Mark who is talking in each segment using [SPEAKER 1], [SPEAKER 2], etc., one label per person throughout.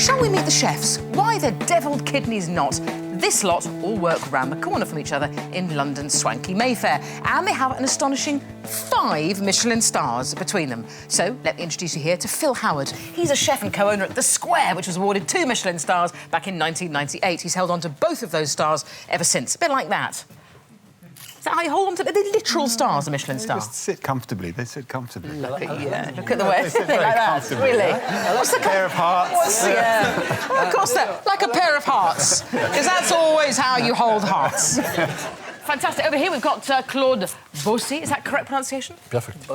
[SPEAKER 1] Shall we meet the chefs? Why the devilled kidneys not? This lot all work round the corner from each other in London's swanky Mayfair, and they have an astonishing 5 Michelin stars between them. So let me introduce you here to Phil Howard. He's a chef and co-owner at The Square, which was awarded 2 Michelin stars back in 1998. He's held on to both of those stars ever since. A bit like that. Is that how you hold on to the literal stars, the Michelin star?
[SPEAKER 2] They just sit comfortably. They sit comfortably.
[SPEAKER 1] Look at you. Look at the way they like that. Really?
[SPEAKER 2] What's a pair of hearts?
[SPEAKER 1] Well, of course, like a pair of hearts, because that's always how you hold hearts. Fantastic. Over here we've got Claude Bosi. Is that correct pronunciation?
[SPEAKER 3] Perfect.
[SPEAKER 1] Oh,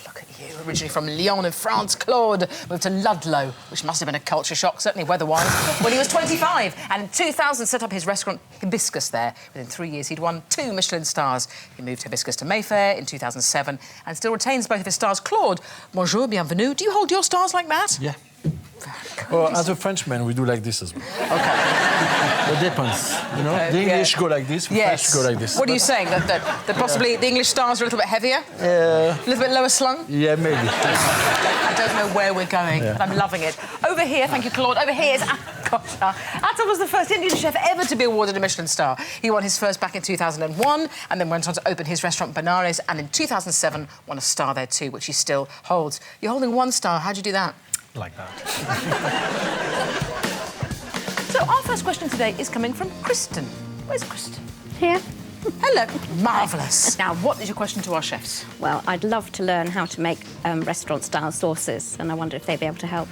[SPEAKER 1] look at you. Originally from Lyon in France, Claude moved to Ludlow, which must have been a culture shock, certainly weather-wise, when he was 25. And in 2000 set up his restaurant Hibiscus there. Within 3 years he'd won 2 Michelin stars. He moved Hibiscus to Mayfair in 2007 and still retains both of his stars. Claude, bonjour, bienvenue. Do you hold your stars like that?
[SPEAKER 3] Yeah. Well, as a Frenchman, we do like this as well.
[SPEAKER 1] OK.
[SPEAKER 3] It depends, you know. The English go like this, French go like this.
[SPEAKER 1] What are you saying? That possibly the English stars are a little bit heavier? A little bit lower slung?
[SPEAKER 3] Yeah, maybe.
[SPEAKER 1] I don't know where we're going, but I'm loving it. Over here, thank you, Claude, over here is Kochhar. Atul was the first Indian chef ever to be awarded a Michelin star. He won his first back in 2001 and then went on to open his restaurant Benares, and in 2007 won a star there too, which he still holds. You're holding 1 star. How'd you do that?
[SPEAKER 3] Like that.
[SPEAKER 1] So our first question today is coming from Kristen. Where's Kristen?
[SPEAKER 4] Here.
[SPEAKER 1] Hello. Marvellous. Now, what is your question to our chefs?
[SPEAKER 4] Well, I'd love to learn how to make restaurant-style sauces, and I wonder if they'd be able to help.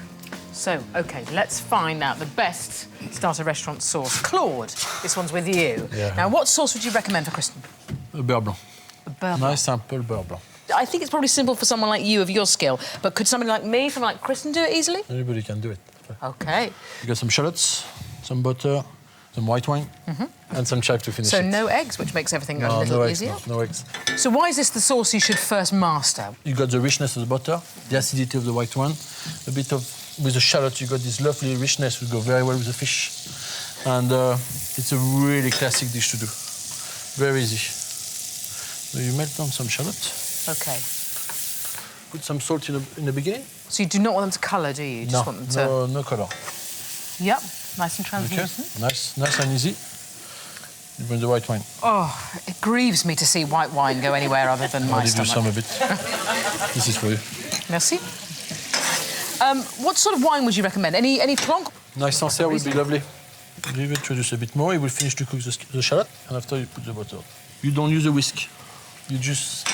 [SPEAKER 1] So, OK, let's find out the best starter restaurant sauce. Claude, this one's with you.
[SPEAKER 3] Yeah.
[SPEAKER 1] Now, what sauce would you recommend for Kristen?
[SPEAKER 3] A beurre blanc.
[SPEAKER 1] A beurre blanc.
[SPEAKER 3] Nice, simple beurre blanc.
[SPEAKER 1] I think it's probably simple for someone like you of your skill, but could somebody like me, someone like Kristen, do it easily?
[SPEAKER 3] Anybody can do it.
[SPEAKER 1] OK.
[SPEAKER 3] You got some shallots, some butter, some white wine, and some chive to finish
[SPEAKER 1] So
[SPEAKER 3] it.
[SPEAKER 1] no eggs, which makes everything a little easier?
[SPEAKER 3] No eggs.
[SPEAKER 1] So why is this the sauce you should first master?
[SPEAKER 3] You got the richness of the butter, the acidity of the white wine, a bit of... With the shallot, you got this lovely richness which go very well with the fish. And it's a really classic dish to do. Very easy. So you melt down some shallot.
[SPEAKER 1] OK.
[SPEAKER 3] Put some salt in the beginning.
[SPEAKER 1] So you do not want them to colour, do you? You just want them to...
[SPEAKER 3] no colour.
[SPEAKER 1] Yep, nice and translucent.
[SPEAKER 3] Okay. Nice and easy. You bring the white wine.
[SPEAKER 1] Oh, it grieves me to see white wine go anywhere other than my stomach.
[SPEAKER 3] I'll give you some a bit. This is for you.
[SPEAKER 1] Merci. What sort of wine would you recommend? Any Blanc?
[SPEAKER 3] Nice Sancerre would be lovely. Leave it, introduce a bit more. It will finish to cook the shallot, and after you put the butter. You don't use a whisk. You just...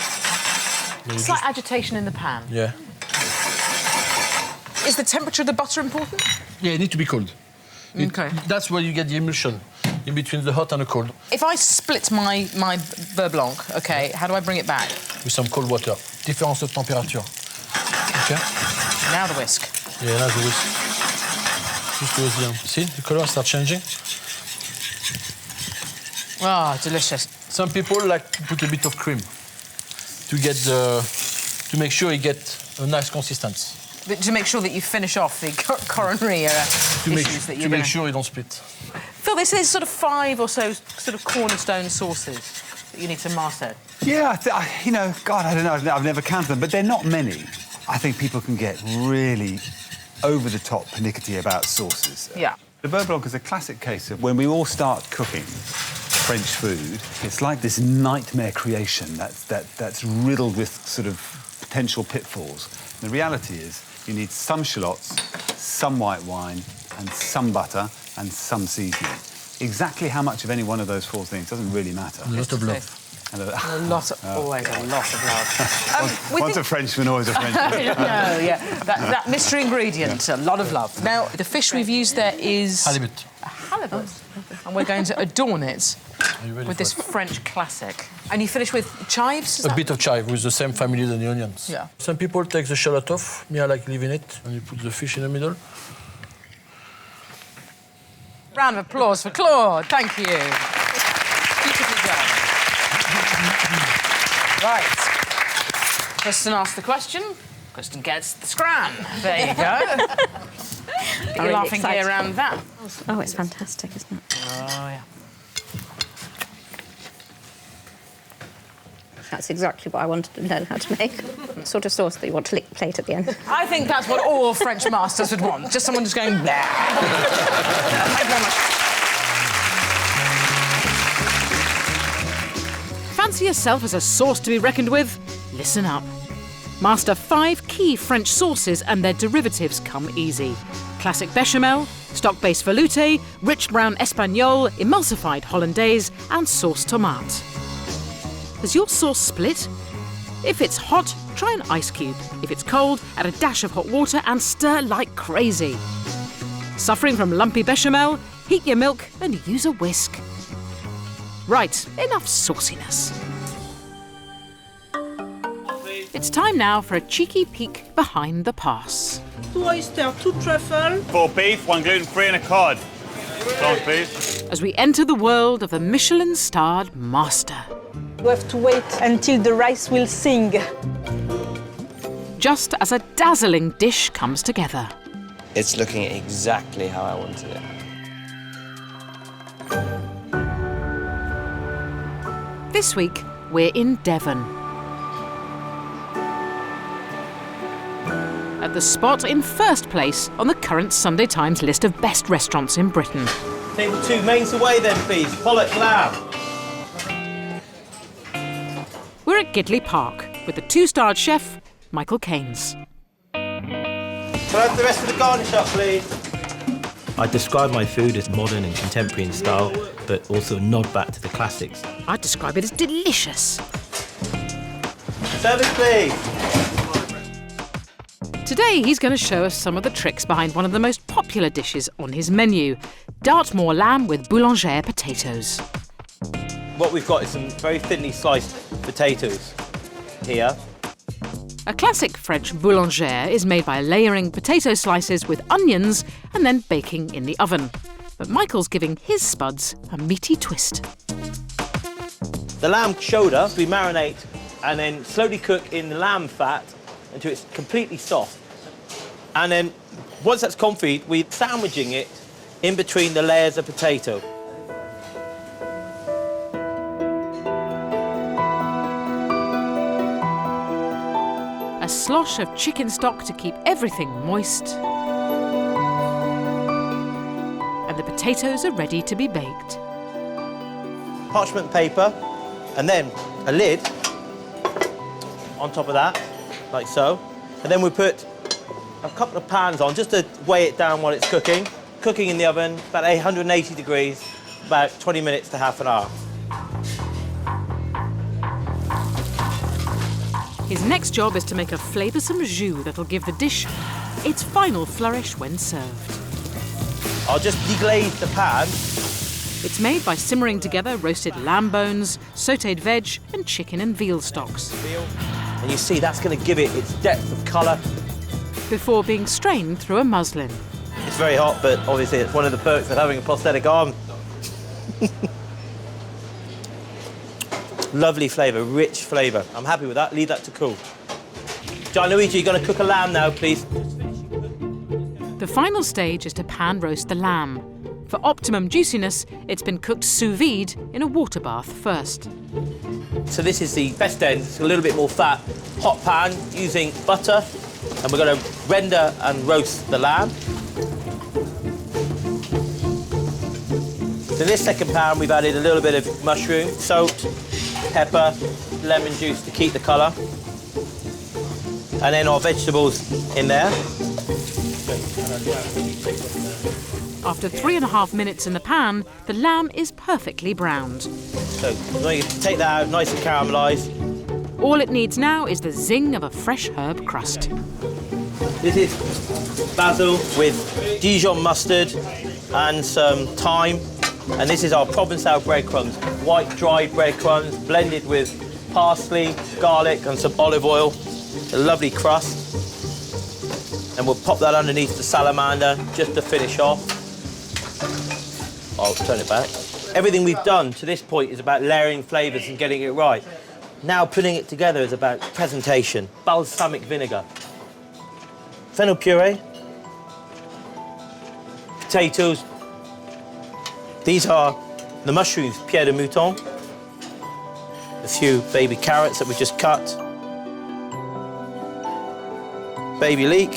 [SPEAKER 1] Slight agitation in the pan.
[SPEAKER 3] Yeah.
[SPEAKER 1] Is the temperature of the butter important?
[SPEAKER 3] Yeah, it needs to be cold.
[SPEAKER 1] OK.
[SPEAKER 3] That's where you get the emulsion, in between the hot and the cold.
[SPEAKER 1] If I split my beurre blanc, OK, how do I bring it back?
[SPEAKER 3] With some cold water. Différence de température. OK?
[SPEAKER 1] Now the whisk.
[SPEAKER 3] Yeah, now the whisk. Just towards the end. See, the colour starts changing.
[SPEAKER 1] Oh, delicious.
[SPEAKER 3] Some people like to put a bit of cream to get to make sure you get a nice consistency.
[SPEAKER 1] But to make sure that you finish off the coronary issues that you're
[SPEAKER 3] to make sure you don't split.
[SPEAKER 1] Phil, they say there's sort of 5 or so sort of cornerstone sauces that you need to master.
[SPEAKER 2] Yeah, you know, God, I don't know. I've never counted them, but they're not many. I think people can get really over-the-top pernickety about sauces.
[SPEAKER 1] Yeah.
[SPEAKER 2] The beurre blanc is a classic case of when we all start cooking French food, it's like this nightmare creation that's riddled with sort of potential pitfalls. The reality is you need some shallots, some white wine, and some butter, and some seasoning. Exactly how much of any one of those 4 things doesn't really matter.
[SPEAKER 3] A lot of love.
[SPEAKER 1] Always a lot of love.
[SPEAKER 2] Once a Frenchman, always a Frenchman.
[SPEAKER 1] No, yeah. That mystery ingredient, a lot of love. Now, the fish we've used there is...
[SPEAKER 3] Halibut.
[SPEAKER 1] A halibut. And we're going to adorn it with this French classic. And you finish with chives?
[SPEAKER 3] A bit of chive with the same family than the onions.
[SPEAKER 1] Yeah.
[SPEAKER 3] Some people take the shallot off. Me, I like leaving it. And you put the fish in the middle.
[SPEAKER 1] Round of applause for Claude. Thank you. Beautifully done. Right. Kristen asked the question. Kristen gets the scran. There you go. You're
[SPEAKER 4] really
[SPEAKER 1] laughing
[SPEAKER 4] excited.
[SPEAKER 1] here around that.
[SPEAKER 4] Oh, it's fantastic, isn't it?
[SPEAKER 1] Oh, yeah.
[SPEAKER 4] That's exactly what I wanted to learn how to make. The sort of sauce that you want to lick the plate at the end.
[SPEAKER 1] I think that's what all French masters would want. Just someone just going, blah. Thank you very much. Fancy yourself as a sauce to be reckoned with? Listen up. Master 5 key French sauces and their derivatives come easy. Classic bechamel, stock-based velouté, rich brown espagnole, emulsified hollandaise and sauce tomate. Does your sauce split? If it's hot, try an ice cube. If it's cold, add a dash of hot water and stir like crazy. Suffering from lumpy bechamel? Heat your milk and use a whisk. Right, enough sauciness. It's time now for a cheeky peek behind the pass.
[SPEAKER 5] 2 oysters, 2 truffles.
[SPEAKER 6] 4 beef, 1 gluten-free and a cod. Prawns, please.
[SPEAKER 1] As we enter the world of the Michelin-starred master.
[SPEAKER 5] You have to wait until the rice will sing.
[SPEAKER 1] Just as a dazzling dish comes together.
[SPEAKER 7] It's looking exactly how I wanted it.
[SPEAKER 1] This week, we're in Devon. At the spot in first place on the current Sunday Times list of best restaurants in Britain.
[SPEAKER 8] Table 2, mains away then, please. Pollock lamb.
[SPEAKER 1] We're at Gidley Park with the 2-starred chef, Michael Keynes.
[SPEAKER 8] Can I have the rest of the garnish up, please?
[SPEAKER 9] I describe my food as modern and contemporary in style, but also nod back to the classics.
[SPEAKER 1] I'd describe it as delicious.
[SPEAKER 8] Service, please.
[SPEAKER 1] Today, he's going to show us some of the tricks behind one of the most popular dishes on his menu, Dartmoor lamb with boulangère potatoes.
[SPEAKER 8] What we've got is some very thinly sliced potatoes here.
[SPEAKER 1] A classic French boulangère is made by layering potato slices with onions and then baking in the oven. But Michael's giving his spuds a meaty twist.
[SPEAKER 8] The lamb shoulder we marinate and then slowly cook in the lamb fat until it's completely soft. And then once that's confit, we're sandwiching it in between the layers of potato.
[SPEAKER 1] A slosh of chicken stock to keep everything moist. And the potatoes are ready to be baked.
[SPEAKER 8] Parchment paper, and then a lid on top of that, like so. And then we put a couple of pans on just to weigh it down while it's cooking. Cooking in the oven, about 180 degrees, about 20 minutes to half an hour.
[SPEAKER 1] His next job is to make a flavoursome jus that'll give the dish its final flourish when served.
[SPEAKER 8] I'll just deglaze the pan.
[SPEAKER 1] It's made by simmering together roasted lamb bones, sautéed veg and chicken and veal stocks.
[SPEAKER 8] And you see that's going to give it its depth of colour.
[SPEAKER 1] Before being strained through a muslin.
[SPEAKER 8] It's very hot, but obviously it's one of the perks of having a prosthetic arm. Lovely flavour, rich flavour. I'm happy with that. Leave that to cool. Gianluigi, you're going to cook a lamb now, please.
[SPEAKER 1] The final stage is to pan roast the lamb. For optimum juiciness, it's been cooked sous vide in a water bath first.
[SPEAKER 8] So this is the best end. It's a little bit more fat. Hot pan using butter. And we're going to render and roast the lamb. To this second pan, we've added a little bit of mushroom, salt, pepper, lemon juice to keep the colour. And then our vegetables in there.
[SPEAKER 1] After 3.5 minutes in the pan, the lamb is perfectly browned.
[SPEAKER 8] So you take that out, nice and caramelised.
[SPEAKER 1] All it needs now is the zing of a fresh herb crust.
[SPEAKER 8] This is basil with Dijon mustard and some thyme. And this is our Provençal breadcrumbs, white dry breadcrumbs blended with parsley, garlic and some olive oil. A lovely crust. And we'll pop that underneath the salamander just to finish off. I'll turn it back. Everything we've done to this point is about layering flavours and getting it right. Now putting it together is about presentation. Balsamic vinegar, fennel puree, potatoes. These are the mushrooms, pierre de mouton, A few baby carrots that we just cut. Baby leek.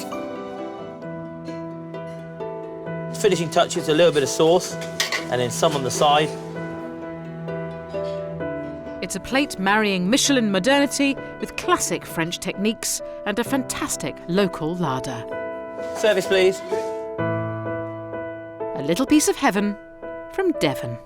[SPEAKER 8] Finishing touches, a little bit of sauce, and then some on the side.
[SPEAKER 1] It's a plate marrying Michelin modernity with classic French techniques and a fantastic local larder.
[SPEAKER 8] Service, please.
[SPEAKER 1] A little piece of heaven from Devon.